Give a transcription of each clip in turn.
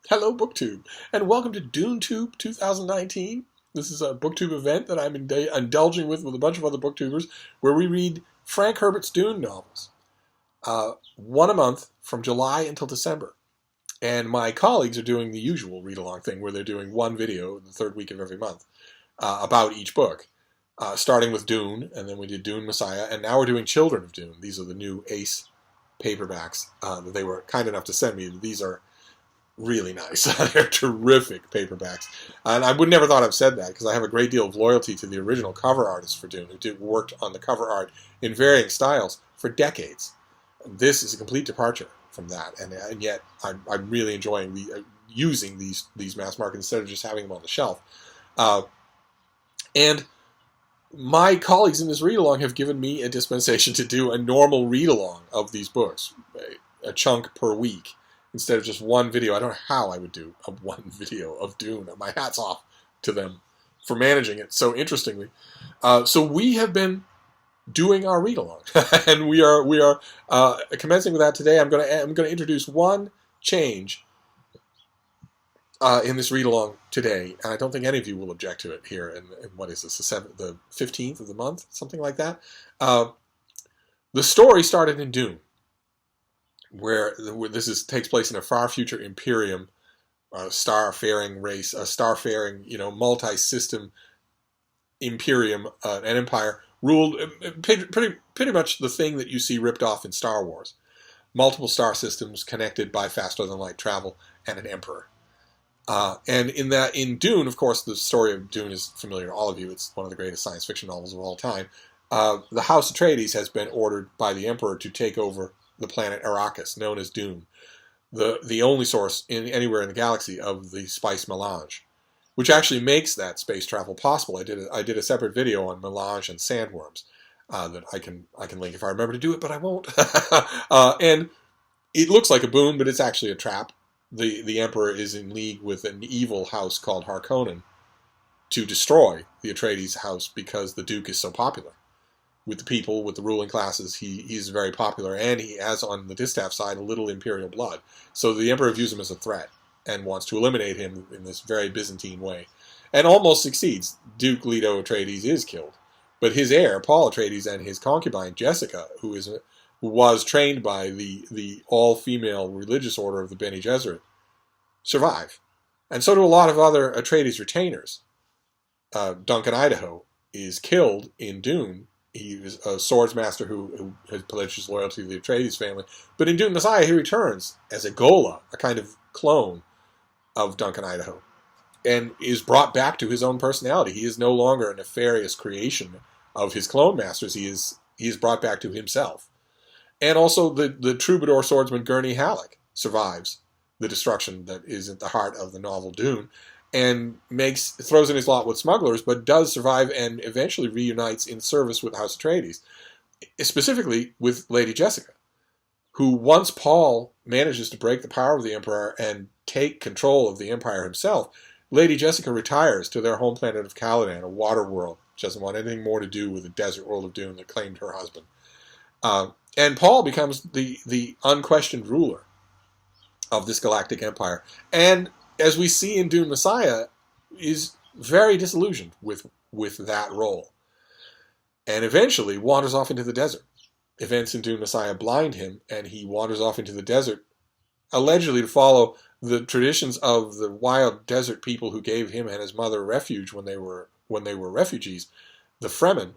Hello, BookTube, and welcome to DuneTube 2019. This is a BookTube event that I'm indulging with a bunch of other BookTubers, where we read Frank Herbert's Dune novels, one a month from July until December. And my colleagues are doing the usual read-along thing, where they're doing one video the third week of every month about each book, starting with Dune, and then we did Dune Messiah, and now we're doing Children of Dune. These are the new Ace paperbacks that they were kind enough to send me. These are really nice. They're terrific paperbacks. And I would never thought I've said that, because I have a great deal of loyalty to the original cover artist for Dune, who worked on the cover art in varying styles for decades. This is a complete departure from that, and yet I'm really enjoying using these mass market instead of just having them on the shelf. And my colleagues in this read-along have given me a dispensation to do a normal read-along of these books, a chunk per week, instead of just one video. I don't know how I would do a one video of Dune. My hat's off to them for managing it so interestingly. So we have been doing our read-along, and we are commencing with that today. I'm going to introduce one change in this read-along today, and I don't think any of you will object to it here. And what is this, the 15th of the month, something like that? The story started in Dune, where takes place in a far future Imperium, starfaring race, a starfaring, multi-system Imperium, an empire ruled pretty much the thing that you see ripped off in Star Wars. Multiple star systems connected by faster than light travel, and an emperor. And in Dune, of course, the story of Dune is familiar to all of you. It's one of the greatest science fiction novels of all time. The House Atreides has been ordered by the emperor to take over the planet Arrakis, known as Dune, the only source anywhere in the galaxy of the spice melange, which actually makes that space travel possible. I did a separate video on melange and sandworms that I can link if I remember to do it, but I won't. And it looks like a boon, but it's actually a trap. The Emperor is in league with an evil house called Harkonnen to destroy the Atreides house because the Duke is so popular with the people, with the ruling classes. He's very popular, and he has on the distaff side a little Imperial blood. So the Emperor views him as a threat and wants to eliminate him in this very Byzantine way, and almost succeeds. Duke Leto Atreides is killed, but his heir, Paul Atreides, and his concubine Jessica, who was trained by the all-female religious order of the Bene Gesserit, survive. And so do a lot of other Atreides retainers. Duncan Idaho is killed in Dune. He is a swordsmaster who has pledged his loyalty to the Atreides family. But in Dune Messiah, he returns as a Gola, a kind of clone of Duncan Idaho, and is brought back to his own personality. He is no longer a nefarious creation of his clone masters. He is brought back to himself. And also the troubadour swordsman Gurney Halleck survives the destruction that is at the heart of the novel Dune, and throws in his lot with smugglers, but does survive and eventually reunites in service with House Atreides, specifically with Lady Jessica, who, once Paul manages to break the power of the Emperor and take control of the Empire himself, Lady Jessica retires to their home planet of Caladan, a water world. She doesn't want anything more to do with the desert world of Dune that claimed her husband. And Paul becomes the unquestioned ruler of this galactic empire. And as we see in Dune Messiah, is very disillusioned with that role. And eventually wanders off into the desert. Events in Dune Messiah blind him, and he wanders off into the desert, allegedly to follow the traditions of the wild desert people who gave him and his mother refuge when they were refugees. The Fremen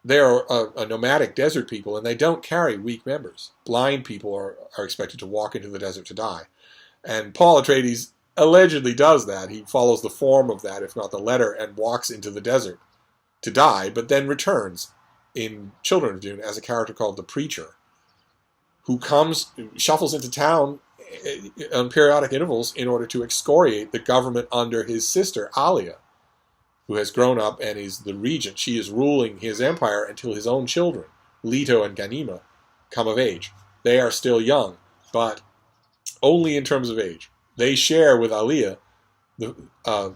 they are a nomadic desert people, and they don't carry weak members. Blind people are expected to walk into the desert to die. And Paul Atreides allegedly does that. He follows the form of that, if not the letter, and walks into the desert to die, but then returns in Children of Dune as a character called the Preacher, who shuffles into town on periodic intervals in order to excoriate the government under his sister, Alia, who has grown up and is the regent. She is ruling his empire until his own children, Leto and Ganima, come of age. They are still young, but only in terms of age. They share with Alia a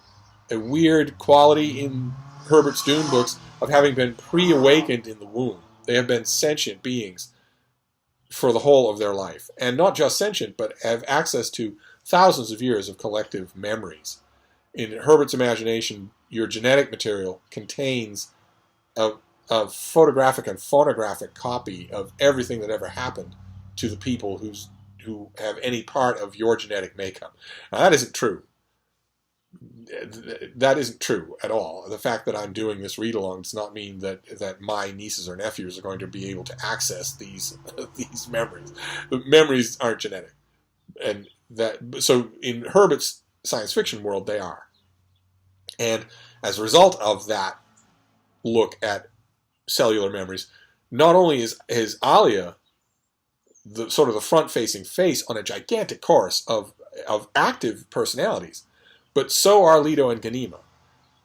weird quality in Herbert's Dune books of having been pre-awakened in the womb. They have been sentient beings for the whole of their life. And not just sentient, but have access to thousands of years of collective memories. In Herbert's imagination, your genetic material contains a photographic and phonographic copy of everything that ever happened to the people who have any part of your genetic makeup. Now, that isn't true. That isn't true at all. The fact that I'm doing this read-along does not mean that my nieces or nephews are going to be able to access these memories. The memories aren't genetic. And so in Herbert's science fiction world, they are. And as a result of that look at cellular memories, not only is Alia the sort of the front-facing face on a gigantic chorus of active personalities, but so are Leto and Ganima.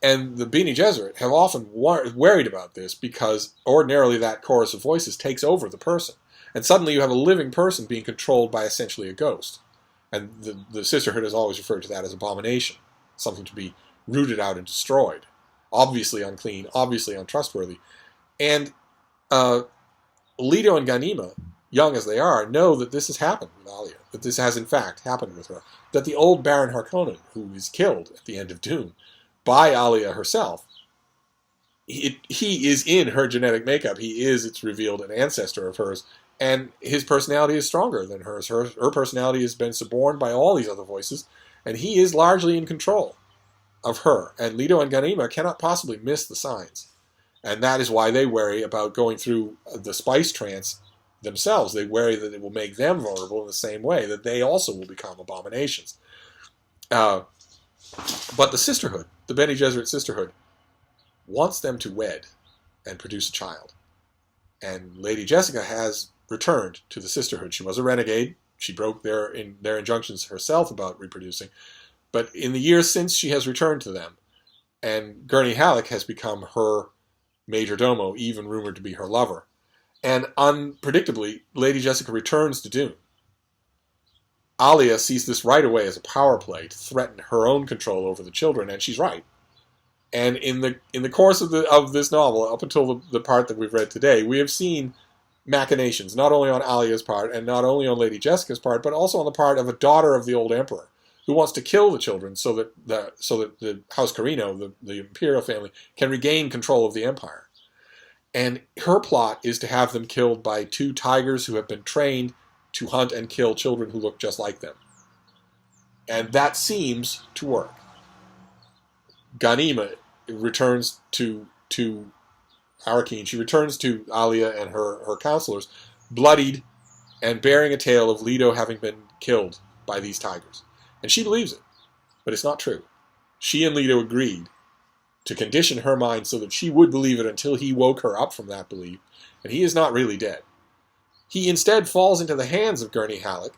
And the Bene Gesserit have often worried about this because ordinarily that chorus of voices takes over the person. And suddenly you have a living person being controlled by essentially a ghost. And the Sisterhood has always referred to that as abomination, something to be rooted out and destroyed. Obviously unclean, obviously untrustworthy. And Leto and Ganima, young as they are, know that this has happened with Alia, that this has in fact happened with her, that the old Baron Harkonnen, who is killed at the end of Dune by Alia herself, he is in her genetic makeup. He is, it's revealed, an ancestor of hers, and his personality is stronger than hers. Her personality has been suborned by all these other voices, and he is largely in control of her. And Leto and Ganima cannot possibly miss the signs. And that is why they worry about going through the spice trance themselves. They worry that it will make them vulnerable in the same way, that they also will become abominations. But the Sisterhood, the Bene Gesserit Sisterhood, wants them to wed and produce a child. And Lady Jessica has returned to the Sisterhood. She was a renegade. She broke their injunctions herself about reproducing. But in the years since, she has returned to them. And Gurney Halleck has become her major domo, even rumored to be her lover. And unpredictably, Lady Jessica returns to Dune. Alia sees this right away as a power play to threaten her own control over the children, and she's right. And in the course of this novel, up until the part that we've read today, we have seen machinations, not only on Alia's part and not only on Lady Jessica's part, but also on the part of a daughter of the old emperor who wants to kill the children so that the House Carino, the imperial family, can regain control of the empire. And her plot is to have them killed by two tigers who have been trained to hunt and kill children who look just like them. And that seems to work. Ganima returns to Arakeen. She returns to Alia and her counselors, bloodied and bearing a tale of Leto having been killed by these tigers. And she believes it, but it's not true. She and Leto agreed to condition her mind so that she would believe it until he woke her up from that belief, and he is not really dead. He instead falls into the hands of Gurney Halleck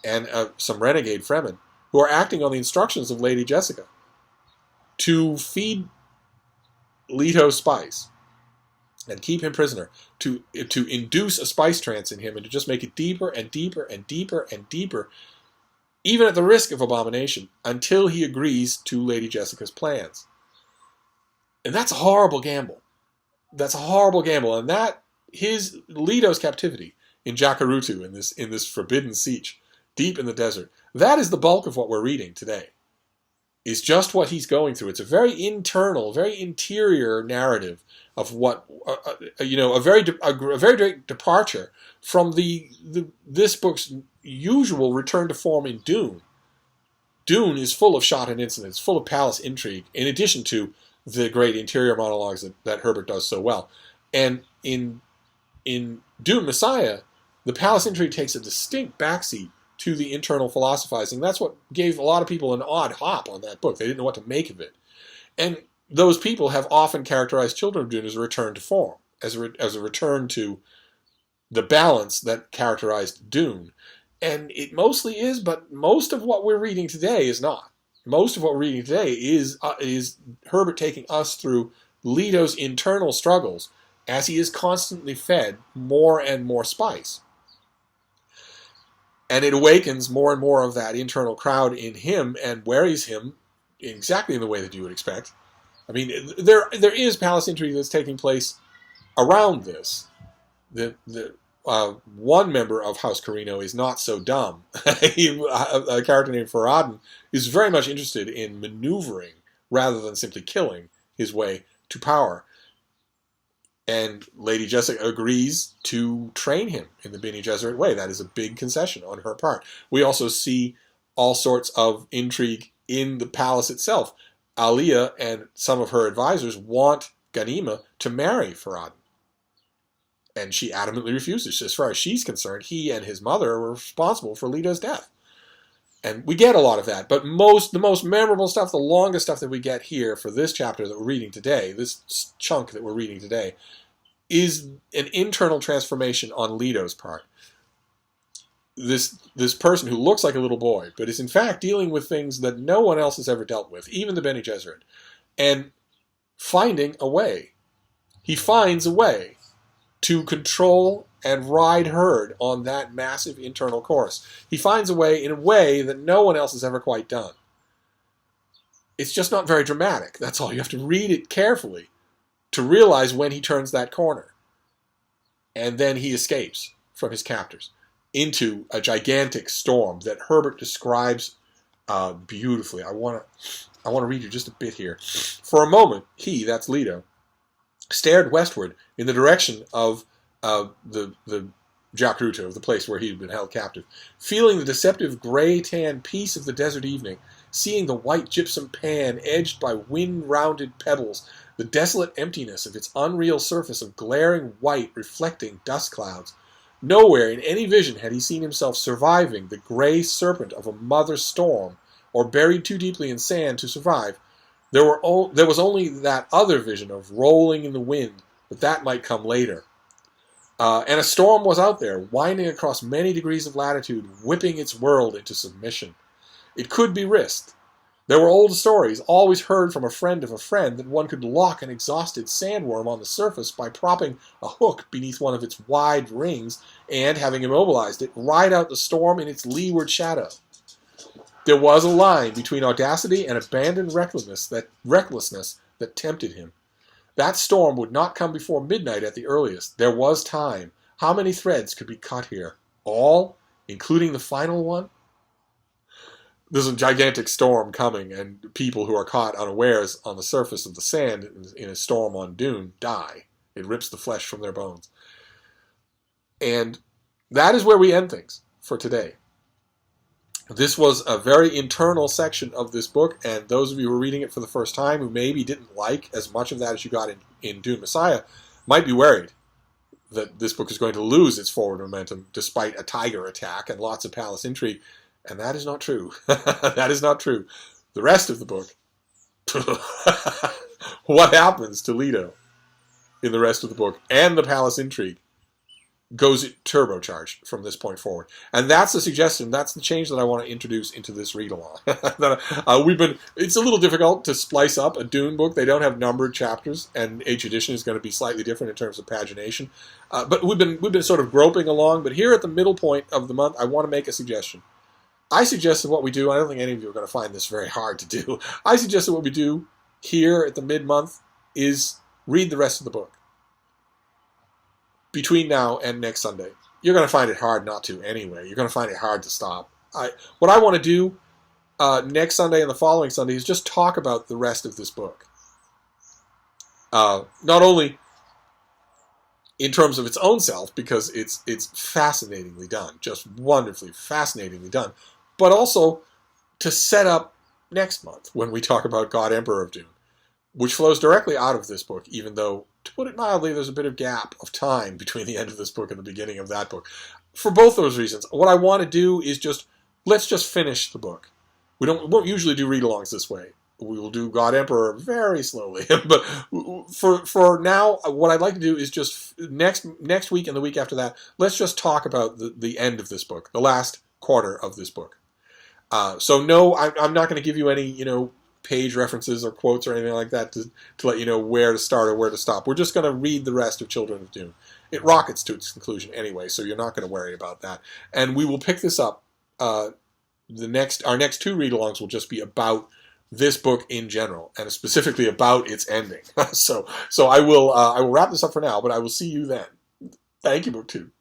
and some renegade Fremen who are acting on the instructions of Lady Jessica to feed Leto spice and keep him prisoner, to induce a spice trance in him and to just make it deeper and deeper and deeper and deeper, even at the risk of abomination, until he agrees to Lady Jessica's plans. And that's a horrible gamble. That's a horrible gamble. And that, Leto's captivity in Jacurutu, in this forbidden siege, deep in the desert, that is the bulk of what we're reading today. Is just what he's going through. It's a very internal, very interior narrative of what, a very great departure from this book's usual return to form in Dune. Dune is full of shot and incidents, full of palace intrigue, in addition to the great interior monologues that Herbert does so well. And in Dune Messiah, the palace intrigue takes a distinct backseat to the internal philosophizing. That's what gave a lot of people an odd hop on that book. They didn't know what to make of it. And those people have often characterized Children of Dune as a return to form, as a return to the balance that characterized Dune. And it mostly is, but most of what we're reading today is not. Most of what we're reading today is Herbert taking us through Leto's internal struggles as he is constantly fed more and more spice. And it awakens more and more of that internal crowd in him and worries him exactly in the way that you would expect. I mean, there is palace intrigue that's taking place around this. one member of House Carino is not so dumb. A character named Farad'n is very much interested in maneuvering rather than simply killing his way to power. And Lady Jessica agrees to train him in the Bene Gesserit way. That is a big concession on her part. We also see all sorts of intrigue in the palace itself. Alia and some of her advisors want Ghanima to marry Farad'n. And she adamantly refuses. As far as she's concerned, he and his mother were responsible for Leto's death. And we get a lot of that. But the most memorable stuff, the longest stuff that we get here for this chapter that we're reading today, this chunk that we're reading today, is an internal transformation on Leto's part. This person who looks like a little boy, but is in fact dealing with things that no one else has ever dealt with, even the Bene Gesserit, and finding a way. He finds a way to control and ride herd on that massive internal course. He finds a way in a way that no one else has ever quite done. It's just not very dramatic. That's all. You have to read it carefully to realize when he turns that corner. And then he escapes from his captors into a gigantic storm that Herbert describes beautifully. I want to read you just a bit here. For a moment, he, that's Leto, stared westward in the direction of the Jacuto, the place where he had been held captive, feeling the deceptive gray-tan peace of the desert evening, seeing the white gypsum pan edged by wind-rounded pebbles, the desolate emptiness of its unreal surface of glaring white reflecting dust clouds. Nowhere in any vision had he seen himself surviving the gray serpent of a mother storm, or buried too deeply in sand to survive. There was only that other vision of rolling in the wind, but that might come later. And a storm was out there, winding across many degrees of latitude, whipping its world into submission. It could be risked. There were old stories, always heard from a friend of a friend, that one could lock an exhausted sandworm on the surface by propping a hook beneath one of its wide rings and, having immobilized it, ride out the storm in its leeward shadow. There was a line between audacity and abandoned recklessness that tempted him. That storm would not come before midnight at the earliest. There was time. How many threads could be cut here? All, including the final one? There's a gigantic storm coming, and people who are caught unawares on the surface of the sand in a storm on Dune die. It rips the flesh from their bones. And that is where we end things for today. This was a very internal section of this book, and those of you who are reading it for the first time who maybe didn't like as much of that as you got in Dune Messiah might be worried that this book is going to lose its forward momentum despite a tiger attack and lots of palace intrigue. And that is not true. That is not true. The rest of the book, what happens to Leto in the rest of the book and the palace intrigue goes turbocharged from this point forward. And that's the suggestion, that's the change that I want to introduce into this read-along. It's a little difficult to splice up a Dune book. They don't have numbered chapters, and each edition is going to be slightly different in terms of pagination. But we've been sort of groping along, but here at the middle point of the month, I want to make a suggestion. I suggested what we do, I don't think any of you are going to find this very hard to do. I suggested what we do here at the mid-month is read the rest of the book. Between now and next Sunday. You're going to find it hard not to anyway. You're going to find it hard to stop. What I want to do next Sunday and the following Sunday is just talk about the rest of this book. Not only in terms of its own self, because it's fascinatingly done, just wonderfully, fascinatingly done, but also to set up next month when we talk about God Emperor of Dune, which flows directly out of this book, even though, to put it mildly, there's a bit of gap of time between the end of this book and the beginning of that book. For both those reasons, what I want to do is let's just finish the book. We won't usually do read-alongs this way. We will do God Emperor very slowly. But for now, what I'd like to do is just next week and the week after that, let's just talk about the end of this book, the last quarter of this book. So no, I'm not going to give you any, page references or quotes or anything like that to let you know where to start or where to stop. We're just going to read the rest of Children of Dune. It rockets to its conclusion anyway, so you're not going to worry about that. And we will pick this up. Our next two read-alongs will just be about this book in general, and specifically about its ending. So I will wrap this up for now, but I will see you then. Thank you, BookTube.